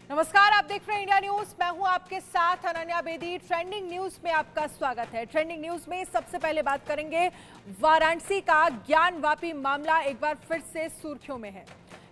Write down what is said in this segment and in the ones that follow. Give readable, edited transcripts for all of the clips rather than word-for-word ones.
नमस्कार, आप देख रहे हैं इंडिया न्यूज। मैं हूं आपके साथ अनन्या बेदी। ट्रेंडिंग न्यूज में आपका स्वागत है। ट्रेंडिंग न्यूज में सबसे पहले बात करेंगे वाराणसी का ज्ञानवापी मामला एक बार फिर से सुर्खियों में है।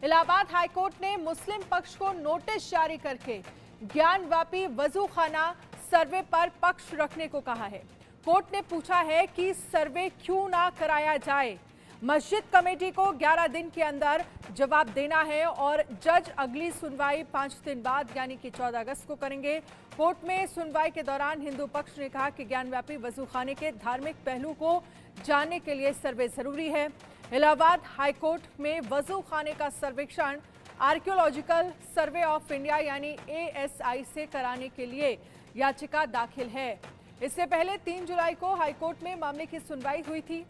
इलाहाबाद हाईकोर्ट ने मुस्लिम पक्ष को नोटिस जारी करके ज्ञानवापी वजूखाना सर्वे पर पक्ष रखने को कहा है। कोर्ट ने पूछा है कि सर्वे क्यों ना कराया जाए। मस्जिद कमेटी को 11 दिन के अंदर जवाब देना है और जज अगली सुनवाई 5 दिन बाद यानी कि 14 अगस्त को करेंगे। कोर्ट में सुनवाई के दौरान हिंदू पक्ष ने कहा कि ज्ञानव्यापी वजूखाने के धार्मिक पहलू को जानने के लिए सर्वे जरूरी है। इलाहाबाद हाईकोर्ट में वजूखाने का सर्वेक्षण आर्कियोलॉजिकल सर्वे ऑफ इंडिया यानी ASI से कराने के लिए याचिका दाखिल है। इससे पहले 3 जुलाई को हाईकोर्ट में मामले की सुनवाई हुई थी,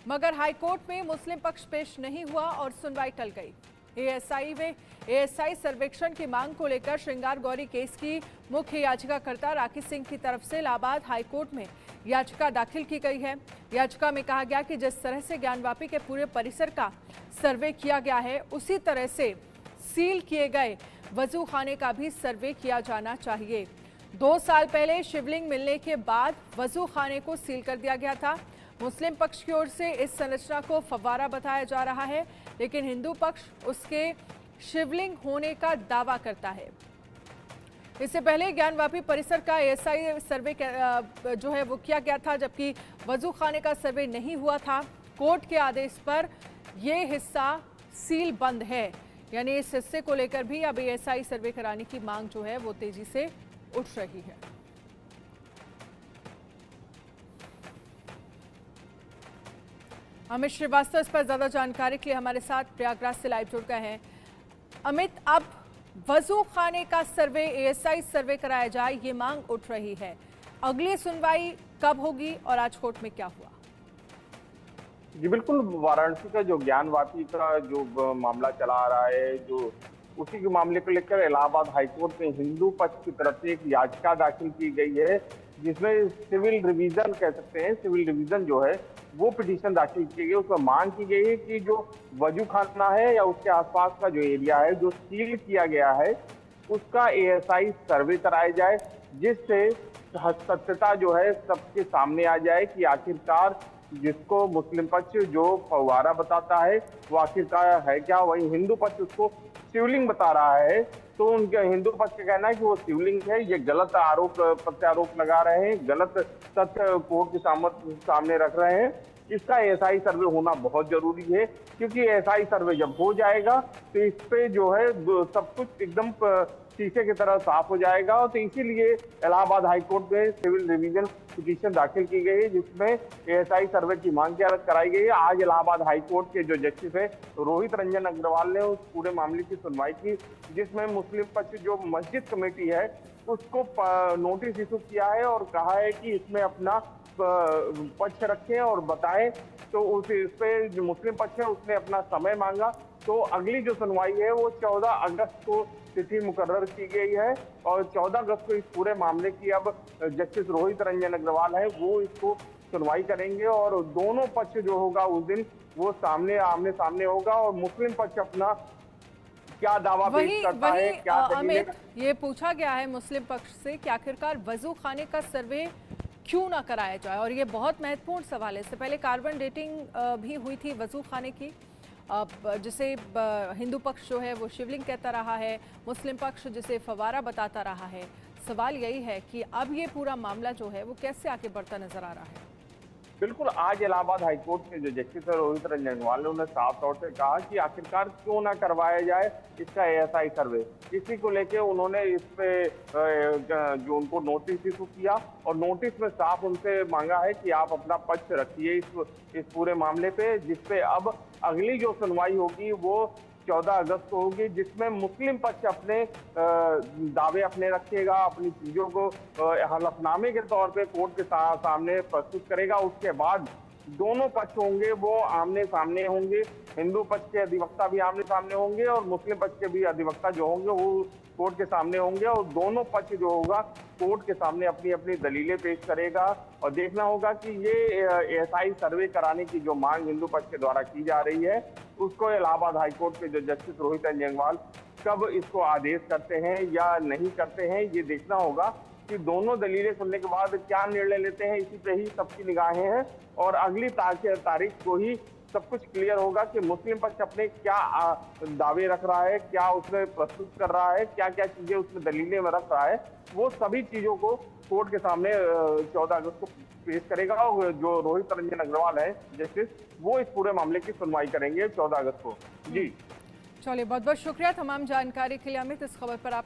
मगर हाईकोर्ट में मुस्लिम पक्ष पेश नहीं हुआ और सुनवाई टल गई। ASI सर्वेक्षण की मांग को लेकर श्रृंगार गौरी केस की मुख्य याचिकाकर्ता राकेश सिंह की तरफ से इलाहाबाद हाईकोर्ट में याचिका दाखिल की गई है। याचिका में कहा गया कि जिस तरह से ज्ञानवापी के पूरे परिसर का सर्वे किया गया है, उसी तरह से सील किए गए वजूखाने का भी सर्वे किया जाना चाहिए। 2 साल पहले शिवलिंग मिलने के बाद वजूखाने को सील कर दिया गया था। मुस्लिम पक्ष की ओर से इस संरचना को फव्वारा बताया जा रहा है, लेकिन हिंदू पक्ष उसके शिवलिंग होने का दावा करता है। इससे पहले ज्ञानवापी परिसर का ASI सर्वे जो है वो किया गया था, जबकि वजूखाने का सर्वे नहीं हुआ था। कोर्ट के आदेश पर यह हिस्सा सील बंद है, यानी इस हिस्से को लेकर भी अब ASI सर्वे कराने की मांग जो है वो तेजी से उठ रही है। अमित श्रीवास्तव इस पर ज्यादा जानकारी के लिए हमारे साथ प्रयागराज से लाइव जुड़ गए हैं। अमित, अब वजूखाने का सर्वे ASI सर्वे कराया जाए, ये मांग उठ रही है। अगली सुनवाई कब होगी और आज कोर्ट में क्या हुआ? जी बिल्कुल, वाराणसी का जो ज्ञानवापी का जो मामला चला आ रहा है, जो उसी के मामले को लेकर इलाहाबाद हाईकोर्ट में हिंदू पक्ष की तरफ से एक याचिका दाखिल की गई है, जिसमें सिविल रिवीजन कह सकते हैं, सिविल रिवीजन जो है वो पिटीशन दाखिल की गई। उसमें मांग की गई है कि जो वजूखाना है या उसके आसपास का जो एरिया है जो सील किया गया है, उसका ASI सर्वे कराया जाए, जिससे सत्यता जो है सबके सामने आ जाए कि आखिरकार जिसको मुस्लिम पक्ष जो फव्वारा बताता है वो आखिरकार है क्या, वही हिंदू पक्ष उसको शिवलिंग बता रहा है। तो उनके हिंदू पक्ष का कहना है कि वो शिवलिंग है। ये गलत आरोप प्रत्यारोप लगा रहे हैं, गलत तथ्य कोर्ट के सामने रख रहे हैं। इसका ASI सर्वे होना बहुत जरूरी है, क्योंकि ASI सर्वे जब हो जाएगा तो इस पे जो है सब कुछ एकदम शीशे की तरह साफ हो जाएगा। तो इसीलिए इलाहाबाद हाईकोर्ट में सिविल रिवीजन पिटीशन दाखिल की गई है, जिसमें ASI सर्वे की मांग कराई गई है। आज इलाहाबाद हाईकोर्ट के जो जस्टिस है रोहित रंजन अग्रवाल ने उस पूरे मामले की सुनवाई की, जिसमें मुस्लिम पक्ष जो मस्जिद कमेटी है उसको नोटिस इशू किया है और कहा है कि इसमें अपना पक्ष रखें और बताएं। तो इस पे जो मुस्लिम पक्ष है उसने अपना समय मांगा। तो अगली जो सुनवाई है वो 14 अगस्त को तिथि मुकर्रर की गई है और 14 अगस्त को इस पूरे मामले की अब जस्टिस रोहित रंजन अग्रवाल है वो इसको सुनवाई करेंगे और दोनों पक्ष जो होगा उस दिन वो आमने सामने होगा और मुस्लिम पक्ष अपना क्या दावा पेश करता है, क्या अमित, ये पूछा गया है मुस्लिम पक्ष से कि आखिरकार वजूखाने का सर्वे क्यों ना कराया जाए, और ये बहुत महत्वपूर्ण सवाल है। इससे पहले कार्बन डेटिंग भी हुई थी वजूखाने की, जिसे हिंदू पक्ष जो है वो शिवलिंग कहता रहा है, मुस्लिम पक्ष जिसे फव्वारा बताता रहा है। सवाल यही है कि अब ये पूरा मामला जो है वो कैसे आगे बढ़ता नजर आ रहा है। बिल्कुल, आज इलाहाबाद हाईकोर्ट के जो जस्टिस है रोहित रंजन अग्रवाल ने उन्हें साफ तौर से कहा कि आखिरकार क्यों ना करवाया जाए इसका ASI सर्वे। इसी को लेके उन्होंने इस पे जो उनको नोटिस इशू किया और नोटिस में साफ उनसे मांगा है कि आप अपना पक्ष रखिए इस पूरे मामले पे, जिसपे अब अगली जो सुनवाई होगी वो 14 अगस्त को होगी, जिसमें मुस्लिम पक्ष अपने दावे अपने रखेगा, अपनी चीजों को हलफनामे के तौर पे कोर्ट के सामने प्रस्तुत करेगा। उसके बाद दोनों पक्ष होंगे वो आमने सामने होंगे, हिंदू पक्ष के अधिवक्ता भी आमने सामने होंगे और मुस्लिम पक्ष के भी अधिवक्ता जो होंगे वो कोर्ट के सामने होंगे और दोनों पक्ष जो होगा कोर्ट के सामने अपनी अपनी दलीलें पेश करेगा। और देखना होगा कि ये ASI सर्वे कराने की जो मांग हिंदू पक्ष के द्वारा की जा रही है उसको इलाहाबाद हाईकोर्ट के जो जस्टिस रोहित रंजन अग्रवाल कब इसको आदेश करते हैं या नहीं करते हैं, ये देखना होगा कि दोनों दलीलें सुनने के बाद क्या निर्णय लेते हैं। इसी पे ही सबकी निगाहें हैं और अगली तारीख को ही सब कुछ क्लियर होगा कि मुस्लिम पक्ष अपने क्या दावे रख रहा है, क्या उसमें प्रस्तुत कर रहा है, क्या क्या चीजें उसमें दलीलें में रख रहा है। वो सभी चीजों को कोर्ट के सामने 14 अगस्त को पेश करेगा और जो रोहित रंजन अग्रवाल है जस्टिस, वो इस पूरे मामले की सुनवाई करेंगे 14 अगस्त को। जी चलिए, बहुत बहुत शुक्रिया तमाम जानकारी के लिए अमित। इस खबर पर आप